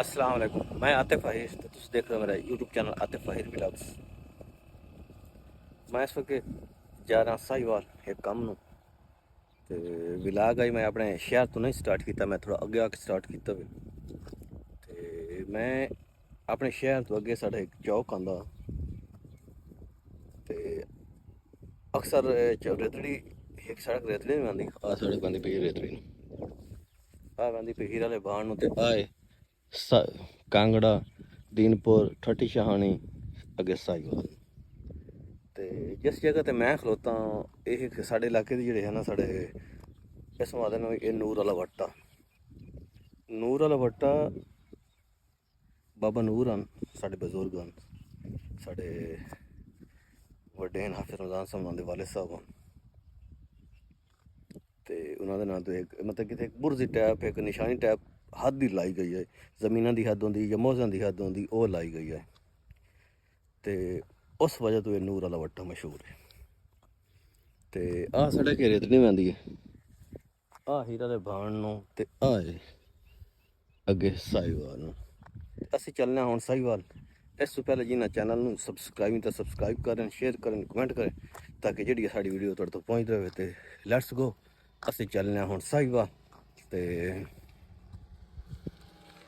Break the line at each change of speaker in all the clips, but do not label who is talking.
अस्सलाम वालेकुम। मैं आतिफ आहिर तो तुम देख रहे हो मेरा YouTube channel Atif Ahir vlogs. मैं इस वक्त जा रहा साहिवाल एक काम नूं ते व्लॉग आई मैं अपने शहर तो नहीं स्टार्ट किया, मैं थोड़ा अगे आके स्टार्ट किया वे। ते मैं अपने शहर तो अगे साढ़े एक चौक आंदा ते अक्सर रेतड़ी एक सड़क रेतड़ी नहीं आंदी, आ सड़क आंदी पई रेतड़ी नूं, आ आंदी पई हीरा आह्ले बाण नूं ते आए कांगड़ा दीनपुर ठट्टी शहानी अगे साहिवाल। ते जिस जगह ते मैं खलोता ये साढ़े इलाके दे जेह्ड़े है ना साढ़े इस आखदे न एह् नूर आह्ला वट्टा। नूर आह्ला वट्टा बाबा नूर हन, साढ़े बजुर्ग हन, साढ़े वड्डे हन हाफिज रमजान साहब उन्होंने वाले साहब हन। ते उन्होंने नाम तो एक मतलब कि एक बुरजी टैप एक निशानी टैप हद ही लाई गई है, जमीना की हद होंगी या मौजां की हद होंगी वो लाई गई है। ते उस वजह तो ये नूर आह्ला वट्टा मशहूर है। ते आ साढ़े के रेतड़ी में आंदी है, आ हीरा दे बाण नूं ते आए अगे साहिवाल नूं। ਅਸੀਂ ਚੱਲਣਾ ਹੁਣ ਸਾहिਵਾਲ। ਇਸ ਤੋਂ ਪਹਿਲਾਂ ਜਿਨ੍ਹਾਂ ਚੈਨਲ ਨੂੰ ਸਬਸਕ੍ਰਾਈਬ ਨਹੀਂ ਤਾਂ ਸਬਸਕ੍ਰਾਈਬ ਕਰਨ, ਸ਼ੇਅਰ ਕਰਨ, ਕਮੈਂਟ ਕਰੇ ਤਾਂ ਕਿ ਜਿਹੜੀ ਸਾਡੀ ਵੀਡੀਓ ਤੁਹਾਡੇ ਤੋਂ ਪਹੁੰਚਦੀ ਰਹੇ। ਤੇ ਲੈਟਸ ਗੋ, ਅਸੀਂ ਚੱਲਣਾ ਹੁਣ ਸਾहिਵਾਲ। ਤੇ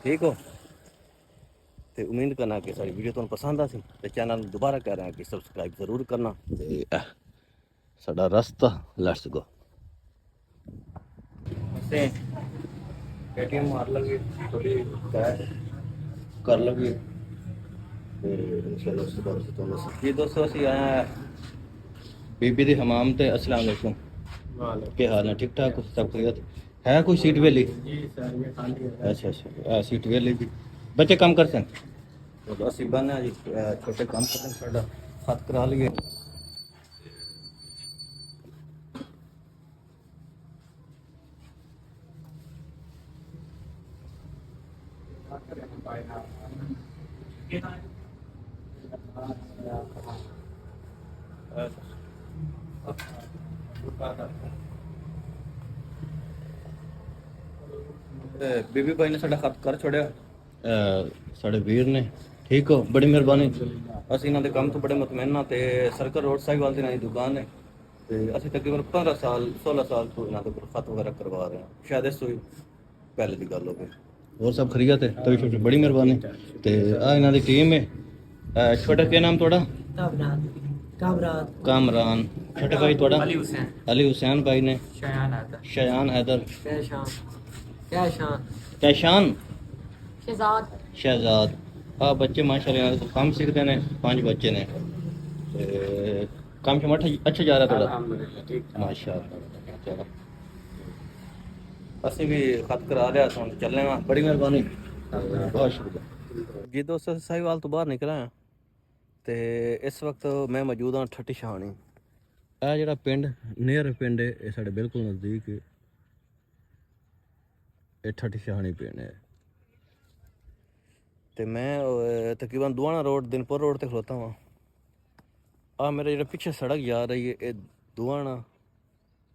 ਠੀਕ ਹੋ ਤੇ ਉਮੀਦ ਕਰਨਾ ਕਿ ਸਾਡੀ ਵੀਡੀਓ ਤੁਹਾਨੂੰ ਪਸੰਦ ਆ ਸੀ ਤੇ ਚੈਨਲ ਨੂੰ ਦੁਬਾਰਾ ਕਹਿ ਰਿਹਾ ਕਿ ਸਬਸਕ੍ਰਾਈਬ ਜ਼ਰੂਰ ਕਰਨਾ। ਤੇ ਸਾਡਾ ਰਸਤਾ ਲੈਟਸ ਗੋ। ਅਸੀਂ पेटीएम मार लगे थोड़ी कैश कर लगे चलो जी दोस्तों असी आए हैं बीबी दी हमाम ते अस्सलाम वालेकुम। क्या हाल है? ठीक ठाक सब खैरियत है? कोई सीट वेली? अच्छा अच्छा सीट वेली जी। बच्चे काम करते हैं तो असी बने जी छोटे काम करते हैं, साडा खत करा लिए। बीबी भाई ने साडा खत कर छोड़िया, साढ़े वीर ने। ठीक हो, बड़ी मेहरबानी। ਅਸੀਂ ਇਹਨਾਂ ਦੇ ਕੰਮ ਤੋਂ ਬੜੇ ਮੁਤਮਿਨ ਹਾਂ ਤੇ ਸਰਕਲ ਰੋਡ ਸਾहिवाल ਦੀ ਇਹਨਾਂ ਦੀ ਦੁਕਾਨ ਹੈ ਤੇ ਅਸੀਂ ਤਕਰੀਬਨ 15 ਸਾਲ 16 ਸਾਲ ਤੋਂ ਇਹਨਾਂ ਦੇ ਕੋਲ ਖਤ ਵਗੈਰਾ ਕਰਵਾ ਰਹੇ ਹਾਂ। ਸ਼ਾਇਦ ਇਸ ਤੋਂ ਵੀ ਪਹਿਲੇ ਦੀ ਗੱਲ ਹੋਵੇ। ਹੋਰ ਸਭ ਖਰੀਅਤ ਹੈ? ਤਵੀ ਛੋਟੀ ਬੜੀ ਮਿਹਰਬਾਨੀ। ਤੇ ਆ ਇਹਨਾਂ ਦੀ ਟੀਮ ਹੈ। ਛੋਟਾ ਕੀ ਨਾਮ ਤੁਹਾਡਾ? कामरान। छोटे भाई थोड़ा? अली हुसैन भाई ने शयान हैदर कैशान शहजाद। हाँ बच्चे माशाल्लाह काम सीखते हैं, 5 बच्चे ने काम शमा अच्छा जा रहा थोड़ा माशाल्लाह। चलो ਅਸੀਂ ਵੀ ਖਤ ਕਰਾ ਲਿਆ, ਹੁਣ ਚੱਲੇ ਆ। ਬੜੀ ਮਿਹਰਬਾਨੀ, ਬਹੁਤ ਸ਼ੁਕਰੀਆ ਜੀ ਦੋਸਤੋ। ਸਾहिवाल ਤੋਂ ਬਾਹਰ ਨਿਕਲਿਆ ਤੇ ਇਸ ਵਕਤ ਮੈਂ ਮੌਜੂਦ ਹਾਂ ਠੱਟੀ ਸ਼ਹਾਣੀ। ਇਹ ਜਿਹੜਾ ਪਿੰਡ ਨੀਅਰ ਪਿੰਡ ਹੈ ਇਹ ਸਾਡੇ ਬਿਲਕੁਲ ਨਜ਼ਦੀਕ ਹੈ, ਇਹ ਠੱਟੀ ਸ਼ਹਾਣੀ ਪਿੰਡ ਹੈ। ਤੇ ਮੈਂ ਤਕਰੀਬਨ ਦੁਆਣਾ ਰੋਡ ਦਿਨਪੁਰ ਰੋਡ ਤੇ ਖਲੋਤਾ ਵਾਂ। ਆ ਮੇਰੇ ਜਿਹੜਾ ਪਿੱਛੇ ਸੜਕ ਜਾ ਰਹੀ ਹੈ ਇਹ ਦੁਆਣਾ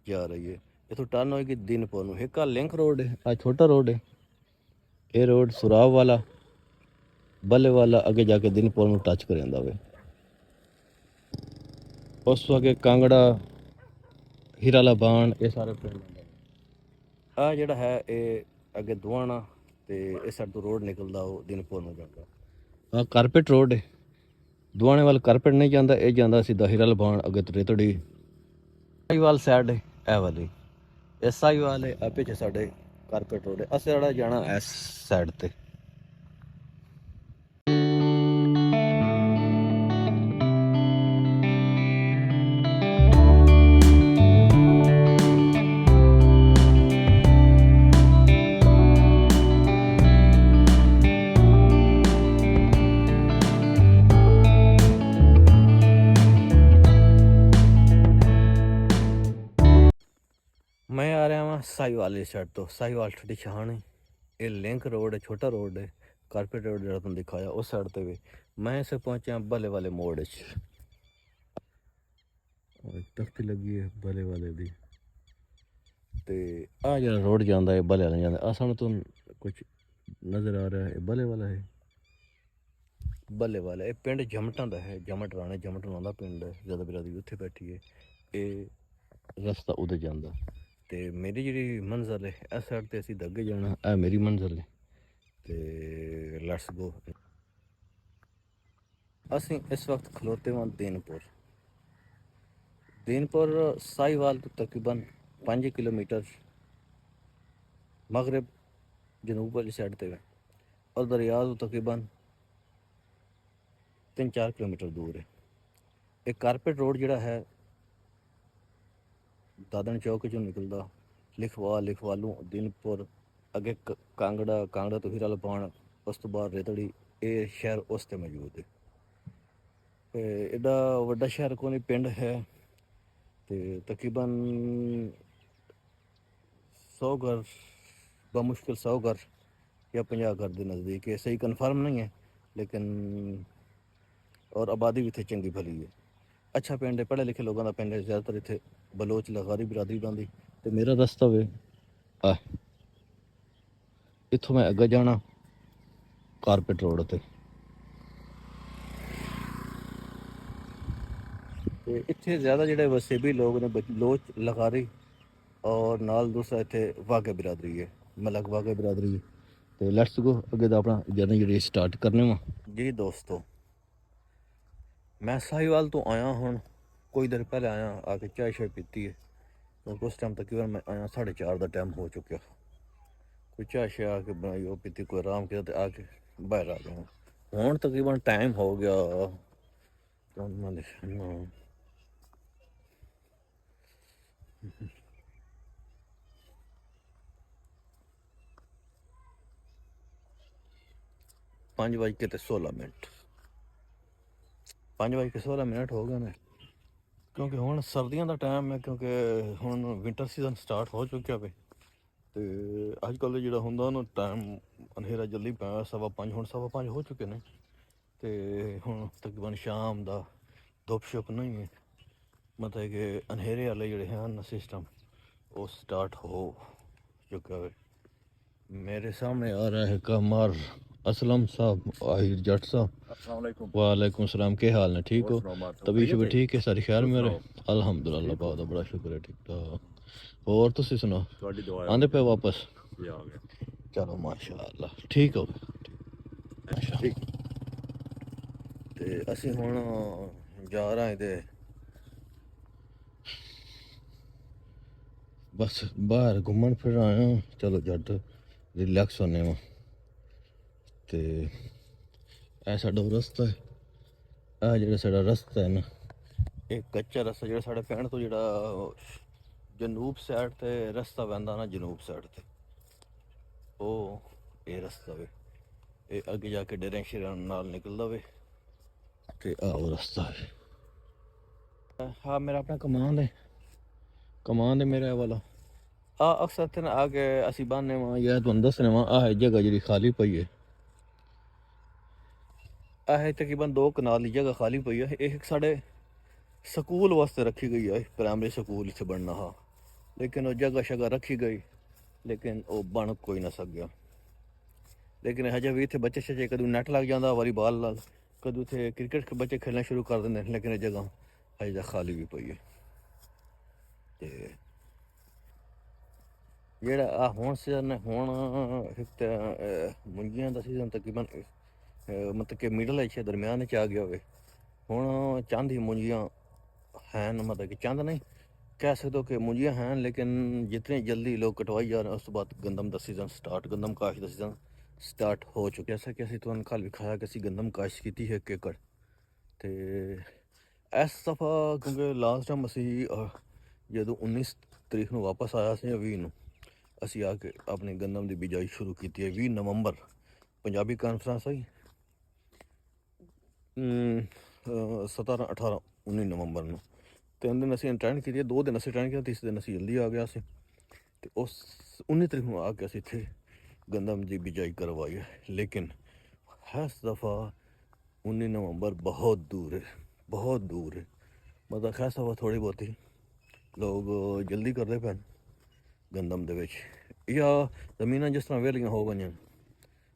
ਜਾ ਰਹੀ ਹੈ, इतों टर्न होएगी दीनपुर में। एक लिंक रोड है, आ छोटा रोड है, ये रोड सुराव वाला बल्ले वाला अगे जाके दीनपुर में टच कर जाता वे। उस अगे कांगड़ा हीराला बाण ये सारे पिंड आ जेड़ा है ये अगे दुआना ते इस साइड तो रोड निकलता वो दीनपुर में जाता। हाँ कारपेट रोड है, दुआने वाल कारपेट नहीं जाता, ये जाता सीधा हीराला बाण अगे तो रेतड़ी साहिवाल साइड है ए वाली। ਇਹ ਸਾहिवाल ਹੈ ਆ ਪਿੱਛੇ ਸਾਡੇ ਕਾਰਪੇਟ ਰੋਡ ਹੈ। ਅਸੀਂ ਜਿਹੜਾ ਜਾਣਾ ਇਸ ਸਾਈਡ ਤੇ। मैं आ रहा वहाँ साहिवाल इस साइड तो, साहिवाल ठट्टी शहानी। ये लिंक रोड है, छोटा रोड है, कारपेट रोड जो तुम दिखाया उस साइड पे भी। मैं इसे पहुंचा बल्ले वाले मोड़ तख्ती लगी है बल्ले वाले दी। ते आ जरा रोड जाता है बल्ले वाले जाता आ सामने तो कुछ नज़र आ रहा है बल्ले वाला है। बल्ले वाला ये पिंड जमटां दा है, जमट राणे जमट राणा दा पिंड है, ज़्यादा बिरादरी उत्थे बैठी है। ये रस्ता उधर जांदा ते मेरी जेह्ड़ी मंज़िल है इस साइड ते असीं अग्गे जाना, ए मेरी मंज़िल है ते लेट्स गो। असीं इस वक्त खलोते वां दीनपुर। दीनपुर साहिवाल तो तकरीबन 5 किलोमीटर मगरब जनूब वाली साइड ते है और दरिया तो तकरीबन 3-4 किलोमीटर दूर है। एक कारपेट रोड जिहड़ा है दादन चौक चों निकलदा लिखवालू दीनपुर अगे कांगड़ा, कांगड़ा तो हीरा लपाण, उस तो बाद रेतड़ी, ये शहर उस ते मौजूद है। एडा वड्डा शहर कोई पिंड है ते तकरीबन 100 घर बमुश्किल 100 घर या 50 घर के नज़दीक है, सही कन्फर्म नहीं है लेकिन और आबादी भी इतने चंगी भली है। अच्छा पिंड है, पढ़े लिखे लोगों का पिंड है, ज़्यादातर इतने बलोच लगारी बिरादरी बनती। तो मेरा रास्ता वे इत्थों मैं अग्गे जाना कारपेट रोड ते इत्थे ज़्यादा जेह्ड़े वसेबी लोग ने बलोच लगारी और नाल दूसरा इत्थे वाघा बिरादरी है, मलक वाघा बिरादरी है। तो लेट्स गो अगे दा अपना जर्नी जी स्टार्ट करने वा जी दोस्तों। मैं साहिवाल तो आया हूँ, कोई देर पहले आया, आके चाय शाय पीती है क्योंकि उस टाइम तकरीबन मैं आया 4:30 का टाइम हो चुका। कोई चाय शाय आके बनाई वो पीती, कोई आराम किया तो आके बाहर आ गया हूँ। तकरीबन टाइम हो गया तो मैं देखना 5:16 5:16 हो गए ने क्योंकि हुण सर्दियों का टाइम है, क्योंकि हुण विंटर सीजन स्टार्ट हो चुका है। तो अजकल जो होंदा ना टाइम अंधेरा जल्दी पै 5:15, हुण 5:15 हो चुके हैं। तो हुण तकरीबन शाम का धुप शुप नहीं है, मतलब कि अंधेरे वाले जोड़े हैं ना सिस्टम वो स्टार्ट हो चुका है। मेरे सामने आ रहा है कमर असलम साहब, आहिर जट साहब। वालेकुम सलाम, के हाल ने? ठीक हो? तभी शुभ ठीक है, सारी खैर मेरे अल्हम्दुलिल्लाह, बहुत बड़ा शुक्र है, ठीक ठाक। और तुसी सुनाओ, आंदे पे वापस? चलो माशाअल्लाह, ठीक हो ठीक। ते असीं हुण जा रहे हैं बस बाहर घूमन फिर आए हैं, चलो जट रिलैक्स होने वा। ते ऐसा डो रस्ता है, आ जेड़ा साड़ा रस्ता है ना, एक कच्चा रस्ता जेड़ा साढ़े पिंड तो जेड़ा जनूब साइड ते रस्ता पैंदा ना, जनूब साइड ते ओ ये रस्ता वे, ये अगे जाके डेरे शेरे नाल निकलदा वे ते आओ रस्ता है। हाँ मेरा अपना कमान है मेरा वाला। अक्सर थे ना आके असी बाने वहाँ या तुहानू दसने वहाँ आ जगह जी खाली पई है, तकरीबन 2 कनाल की जगह खाली पई है। एक साढ़े स्कूल वास्ते रखी गई है, प्राइमरी स्कूल इत्थे बनना हा, लेकिन वो जगह शगह रखी गई लेकिन वो बन कोई ना सक गया। लेकिन हजे भी इतने बच्चे शच्चे कदू नैट लग जाता वालीबाल नाल, कदू इतने क्रिकेट बच्चे खेलना शुरू कर देंगे, लेकिन ये जगह हजे तक खाली भी पई है। ते जेह्ड़ा हुण सीजन है, हुण मुंजियां दा सीजन तकरीबन मतलब कि मिडल च दरम्यान च आ गया होवे। हुण चंद ही मुंजियां हैं, मतलब कि चंद नहीं कह सकते हो कि मुंजियां हैं, लेकिन जितनी जल्दी लोग कटवाई जा रहे हैं उस तो बाद गंदम का सीजन स्टार्ट, गंदम काश का सीजन स्टार्ट हो चुका। जैसा कि असं तुहानू कल विखाया कि असी गंदम काश की है 1 एकड़। तो इस दफ़ा क्योंकि लास्ट टाइम असी जो 19 तरीक को वापस आया से 20 ਨੂੰ ਅਸੀਂ ਆ ਕੇ ਆਪਣੀ ਗੰਦਮ ਦੀ ਬਿਜਾਈ ਸ਼ੁਰੂ ਕੀਤੀ ਹੈ। 20 ਨਵੰਬਰ ਪੰਜਾਬੀ ਕਾਨਫਰੰਸ ਆਈ 17, 18, 19 ਨਵੰਬਰ ਨੂੰ 3 ਦਿਨ ਅਸੀਂ ਅਟੈਂਡ ਕੀਤੀ, 2 ਦਿਨ ਅਸੀਂ ਅਟੈਂਡ ਕੀਤਾ, ਤੀਸਰੇ ਦਿਨ ਅਸੀਂ ਜਲਦੀ ਆ ਗਿਆ ਸੀ। ਤੇ ਉਸ 19 ਤਰੀਕ ਨੂੰ ਆ ਕੇ ਅਸੀਂ ਇੱਥੇ गंदम की बिजाई करवाई है। लेकिन इस दफ़ा 19 नवंबर बहुत दूर है, बहुत दूर है। मतलब इस दफ़ा थोड़ी बहुती लोग जल्दी करते पैन गंदम दे विच, या जमीनां जिस तरह वेलियां हो गई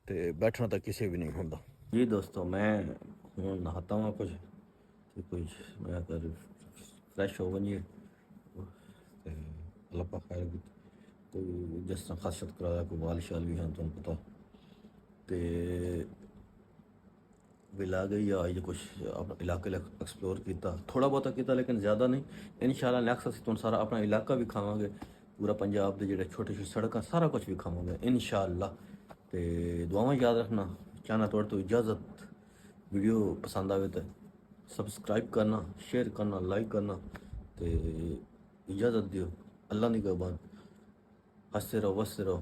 ਤੇ ਬੈਠਣਾ ਤਾਂ ਕਿਸੇ ਵੀ ਨਹੀਂ ਹੁੰਦਾ ਜੀ ਦੋਸਤੋ। ਮੈਂ ਹੁਣ ਨਹਾਤਾ ਹਾਂ ਕੁਝ ਤੇ ਕੁਝ ਮੈਂ ਕਰ ਫਰੈਸ਼ ਹੋ ਵञे ਤੇ ਅੱਲਾਹ ਪਾਕ ਖੈਰ ਕੋਈ ਜਿਸ ਤਰ੍ਹਾਂ ਖਾਸਤ ਕਰਾਇਆ ਕੋਈ ਵਾਲ शाल भी हैं ਤੁਹਾਨੂੰ ਪਤਾ ਤੇ विला गई या ये कुछ अपना इलाके एक्सप्लोर किया थोड़ा बहुत किया लेकिन ज़्यादा नहीं। इंशाल्लाह नेक्स्ट असीं तुहानूं सारा अपना इलाका भी खावांगे पूरा पंजाब के जिहड़े छोटे छोटे सड़क सारा कुछ भी खावांगे इंशाल्लाह। ते दुआवां याद रखना। चाहना तुहाडे तो इजाज़त वीडियो पसंद आवे तो सब्सक्राइब करना शेयर करना लाइक करना ते इजाज़त दियो। अल्लाह निगहबान। हंसते रहो वसते रहो।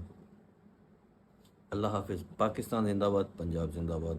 अल्लाह हाफिज़। पाकिस्तान जिंदाबाद पंजाब जिंदाबाद।